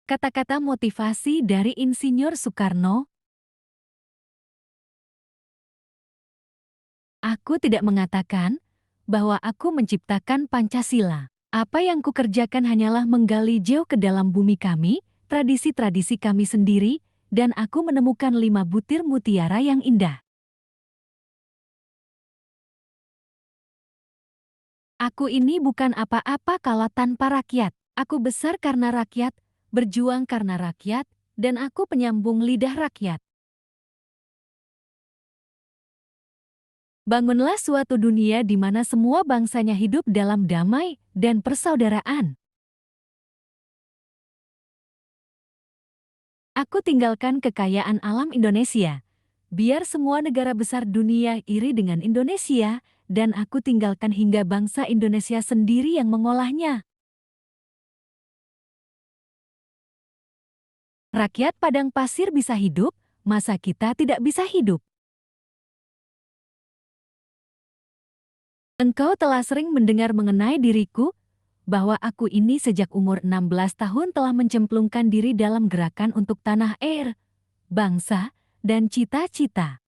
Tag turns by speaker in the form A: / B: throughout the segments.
A: Kata-kata motivasi dari Insinyur Soekarno. Aku tidak mengatakan bahwa aku menciptakan Pancasila. Apa yang kukerjakan hanyalah menggali jauh ke dalam bumi kami, tradisi-tradisi kami sendiri, dan aku menemukan 5 butir mutiara yang indah. Aku ini bukan apa-apa kalau tanpa rakyat. Aku besar karena rakyat, berjuang karena rakyat, dan aku penyambung lidah rakyat. Bangunlah suatu dunia di mana semua bangsanya hidup dalam damai dan persaudaraan. Aku tinggalkan kekayaan alam Indonesia. Biar semua negara besar dunia iri dengan Indonesia, dan aku tinggalkan hingga bangsa Indonesia sendiri yang mengolahnya. Rakyat padang pasir bisa hidup, masa kita tidak bisa hidup? Engkau telah sering mendengar mengenai diriku, bahwa aku ini sejak umur 16 tahun telah mencemplungkan diri dalam gerakan untuk tanah air, bangsa, dan cita-cita.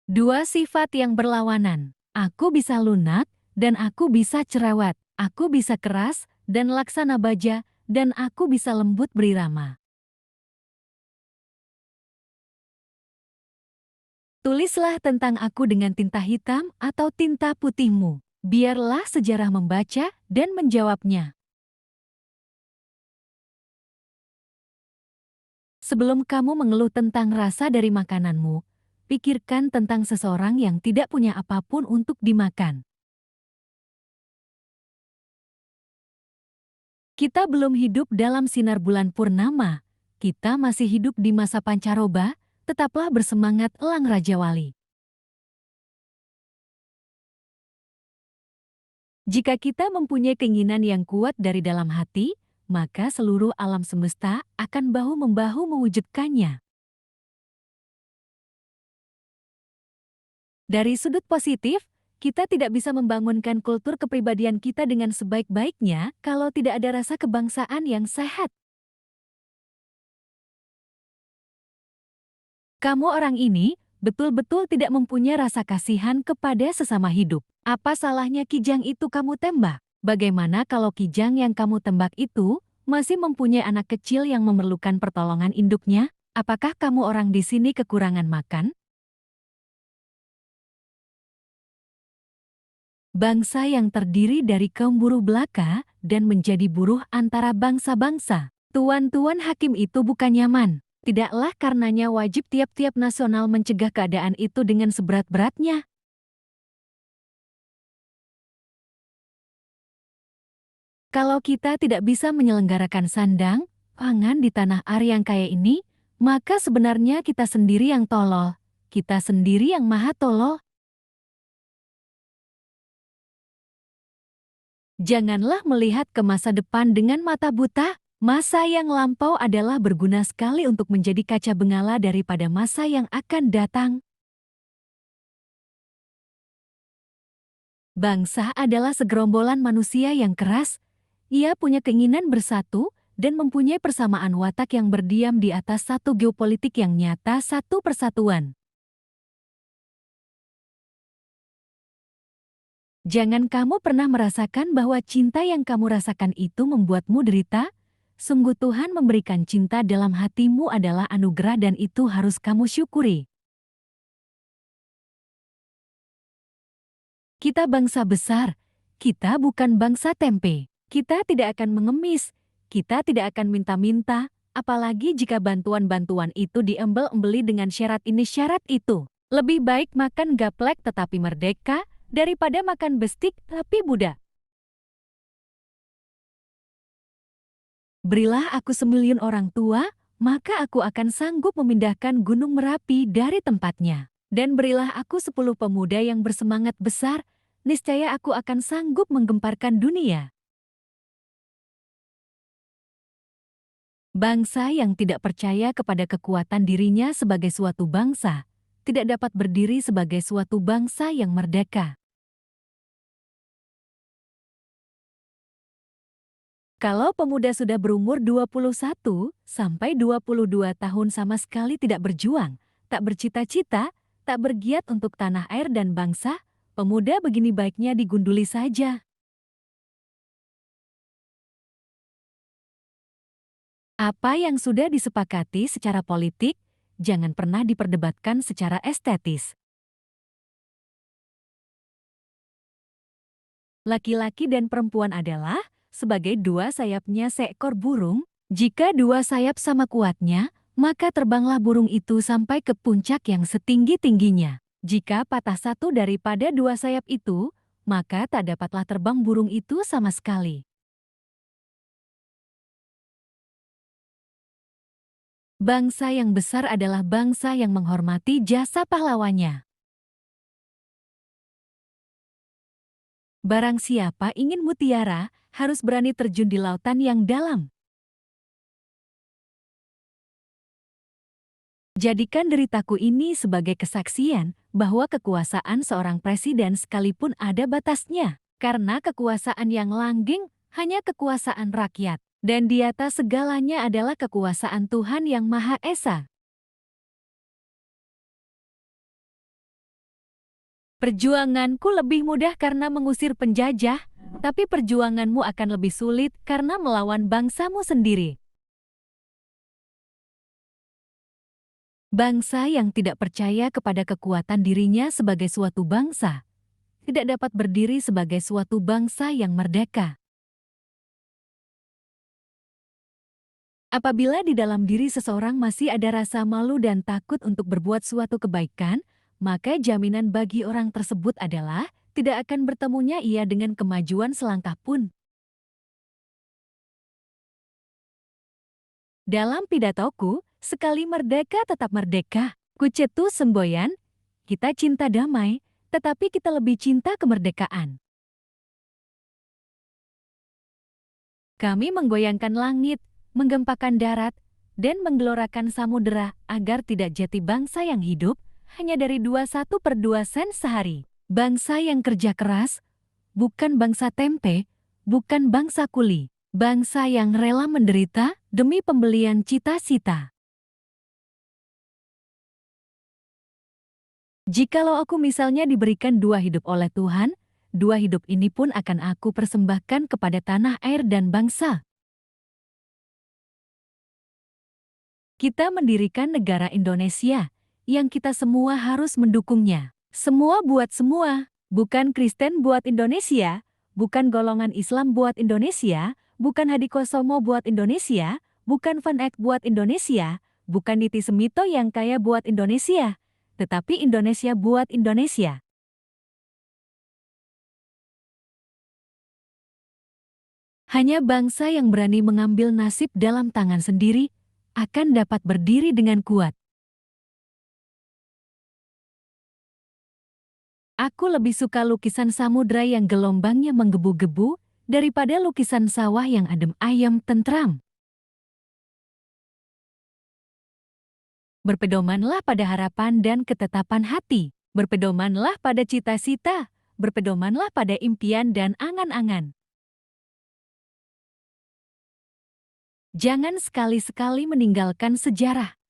A: Dua sifat yang berlawanan. Aku bisa lunak, dan aku bisa cerewet. Aku bisa keras, dan laksana baja, dan aku bisa lembut berirama. Tulislah tentang aku dengan tinta hitam atau tinta putihmu. Biarlah sejarah membaca dan menjawabnya. Sebelum kamu mengeluh tentang rasa dari makananmu, pikirkan tentang seseorang yang tidak punya apapun untuk dimakan. Kita belum hidup dalam sinar bulan purnama. Kita masih hidup di masa pancaroba. Tetaplah bersemangat, Elang Rajawali. Jika kita mempunyai keinginan yang kuat dari dalam hati, maka seluruh alam semesta akan bahu-membahu mewujudkannya. Dari sudut positif, kita tidak bisa membangunkan kultur kepribadian kita dengan sebaik-baiknya kalau tidak ada rasa kebangsaan yang sehat. Kamu orang ini betul-betul tidak mempunyai rasa kasihan kepada sesama hidup. Apa salahnya kijang itu kamu tembak? Bagaimana kalau kijang yang kamu tembak itu masih mempunyai anak kecil yang memerlukan pertolongan induknya? Apakah kamu orang di sini kekurangan makan? Bangsa yang terdiri dari kaum buruh belaka dan menjadi buruh antara bangsa-bangsa. Tuan-tuan hakim itu bukan nyaman. Tidaklah karenanya wajib tiap-tiap nasional mencegah keadaan itu dengan seberat-beratnya. Kalau kita tidak bisa menyelenggarakan sandang, pangan di tanah air yang kaya ini, maka sebenarnya kita sendiri yang tolol. Kita sendiri yang maha tolol. Janganlah melihat ke masa depan dengan mata buta. Masa yang lampau adalah berguna sekali untuk menjadi kaca bengala daripada masa yang akan datang. Bangsa adalah segerombolan manusia yang keras. Ia punya keinginan bersatu dan mempunyai persamaan watak yang berdiam di atas satu geopolitik yang nyata, satu persatuan. Jangan kamu pernah merasakan bahwa cinta yang kamu rasakan itu membuatmu derita? Sungguh Tuhan memberikan cinta dalam hatimu adalah anugerah dan itu harus kamu syukuri. Kita bangsa besar, kita bukan bangsa tempe. Kita tidak akan mengemis, kita tidak akan minta-minta, apalagi jika bantuan-bantuan itu diembel-embeli dengan syarat ini syarat itu. Lebih baik makan gaplek tetapi merdeka, daripada makan bestik tapi budak. Berilah aku 1.000.000 orang tua, maka aku akan sanggup memindahkan Gunung Merapi dari tempatnya. Dan berilah aku 10 pemuda yang bersemangat besar, niscaya aku akan sanggup menggemparkan dunia. Bangsa yang tidak percaya kepada kekuatan dirinya sebagai suatu bangsa, tidak dapat berdiri sebagai suatu bangsa yang merdeka. Kalau pemuda sudah berumur 21 sampai 22 tahun sama sekali tidak berjuang, tak bercita-cita, tak bergiat untuk tanah air dan bangsa, pemuda begini baiknya digunduli saja. Apa yang sudah disepakati secara politik, jangan pernah diperdebatkan secara estetis. Laki-laki dan perempuan adalah sebagai dua sayapnya seekor burung. Jika dua sayap sama kuatnya, maka terbanglah burung itu sampai ke puncak yang setinggi-tingginya. Jika patah satu daripada dua sayap itu, maka tak dapatlah terbang burung itu sama sekali. Bangsa yang besar adalah bangsa yang menghormati jasa pahlawannya. Barang siapa ingin mutiara, harus berani terjun di lautan yang dalam. Jadikan deritaku ini sebagai kesaksian bahwa kekuasaan seorang presiden sekalipun ada batasnya. Karena kekuasaan yang langgeng hanya kekuasaan rakyat. Dan di atas segalanya adalah kekuasaan Tuhan yang Maha Esa. Perjuanganku lebih mudah karena mengusir penjajah, tapi perjuanganmu akan lebih sulit karena melawan bangsamu sendiri. Bangsa yang tidak percaya kepada kekuatan dirinya sebagai suatu bangsa, tidak dapat berdiri sebagai suatu bangsa yang merdeka. Apabila di dalam diri seseorang masih ada rasa malu dan takut untuk berbuat suatu kebaikan, maka jaminan bagi orang tersebut adalah tidak akan bertemunya ia dengan kemajuan selangkah pun. Dalam pidatoku, sekali merdeka tetap merdeka. Kucetus semboyan, kita cinta damai, tetapi kita lebih cinta kemerdekaan. Kami menggoyangkan langit, menggempakan darat, dan menggelorakan samudera agar tidak jati bangsa yang hidup hanya dari 21/2 sen sehari. Bangsa yang kerja keras, bukan bangsa tempe, bukan bangsa kuli. Bangsa yang rela menderita demi pembelian cita-cita. Jikalau aku misalnya diberikan 2 hidup oleh Tuhan, 2 hidup ini pun akan aku persembahkan kepada tanah air dan bangsa. Kita mendirikan negara Indonesia, yang kita semua harus mendukungnya. Semua buat semua, bukan Kristen buat Indonesia, bukan golongan Islam buat Indonesia, bukan Hadikosomo buat Indonesia, bukan Van Eck buat Indonesia, bukan Niti Semito yang kaya buat Indonesia, tetapi Indonesia buat Indonesia. Hanya bangsa yang berani mengambil nasib dalam tangan sendiri akan dapat berdiri dengan kuat. Aku lebih suka lukisan samudra yang gelombangnya menggebu-gebu daripada lukisan sawah yang adem ayem tentram. Berpedomanlah pada harapan dan ketetapan hati. Berpedomanlah pada cita-cita. Berpedomanlah pada impian dan angan-angan. Jangan sekali-sekali meninggalkan sejarah.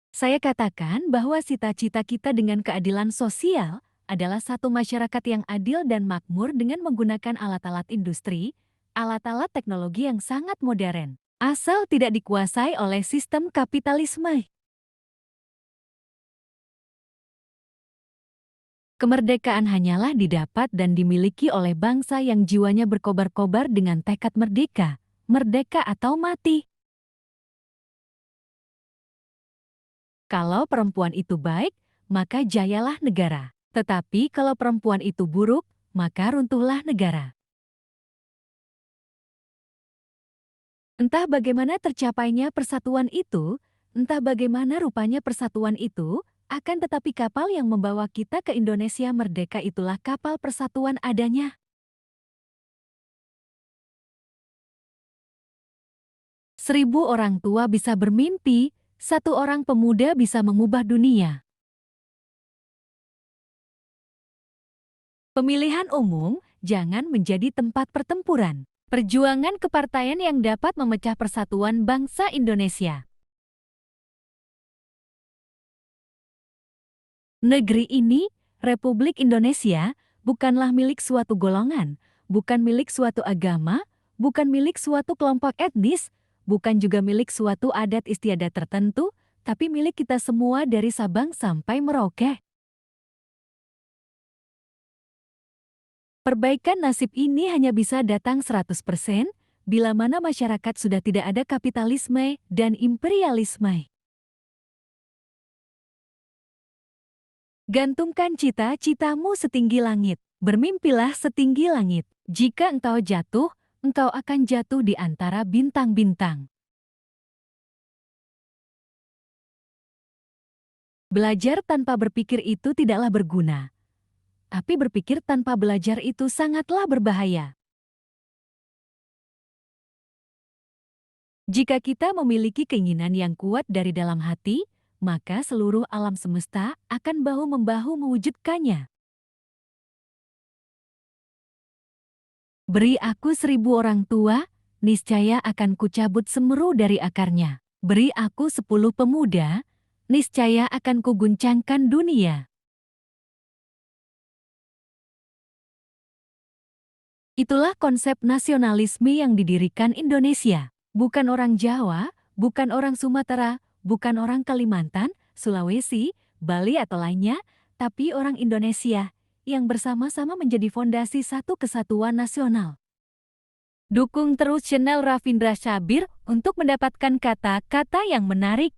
A: Saya katakan bahwa cita-cita kita dengan keadilan sosial adalah satu masyarakat yang adil dan makmur dengan menggunakan alat-alat industri, alat-alat teknologi yang sangat modern, asal tidak dikuasai oleh sistem kapitalisme. Kemerdekaan hanyalah didapat dan dimiliki oleh bangsa yang jiwanya berkobar-kobar dengan tekad merdeka, merdeka atau mati. Kalau perempuan itu baik, maka jayalah negara. Tetapi kalau perempuan itu buruk, maka runtuhlah negara. Entah bagaimana tercapainya persatuan itu, entah bagaimana rupanya persatuan itu, akan tetapi kapal yang membawa kita ke Indonesia merdeka itulah kapal persatuan adanya. 1000 orang tua bisa bermimpi, 1 orang pemuda bisa mengubah dunia. Pemilihan umum jangan menjadi tempat pertempuran. Perjuangan kepartaian yang dapat memecah persatuan bangsa Indonesia. Negeri ini, Republik Indonesia, bukanlah milik suatu golongan, bukan milik suatu agama, bukan milik suatu kelompok etnis, bukan juga milik suatu adat istiadat tertentu, tapi milik kita semua dari Sabang sampai Merauke. Perbaikan nasib ini hanya bisa datang 100% bila mana masyarakat sudah tidak ada kapitalisme dan imperialisme. Gantungkan cita-citamu setinggi langit, bermimpilah setinggi langit. Jika engkau jatuh, engkau akan jatuh di antara bintang-bintang. Belajar tanpa berpikir itu tidaklah berguna. Tapi berpikir tanpa belajar itu sangatlah berbahaya. Jika kita memiliki keinginan yang kuat dari dalam hati, maka seluruh alam semesta akan bahu-membahu mewujudkannya. Beri aku 1.000 orang tua, niscaya akan kucabut semeru dari akarnya. Beri aku 10 pemuda, niscaya akan kuguncangkan dunia. Itulah konsep nasionalisme yang didirikan Indonesia. Bukan orang Jawa, bukan orang Sumatera, bukan orang Kalimantan, Sulawesi, Bali atau lainnya, tapi orang Indonesia yang bersama-sama menjadi fondasi satu kesatuan nasional. Dukung terus channel Rafindra Syabir untuk mendapatkan kata-kata yang menarik.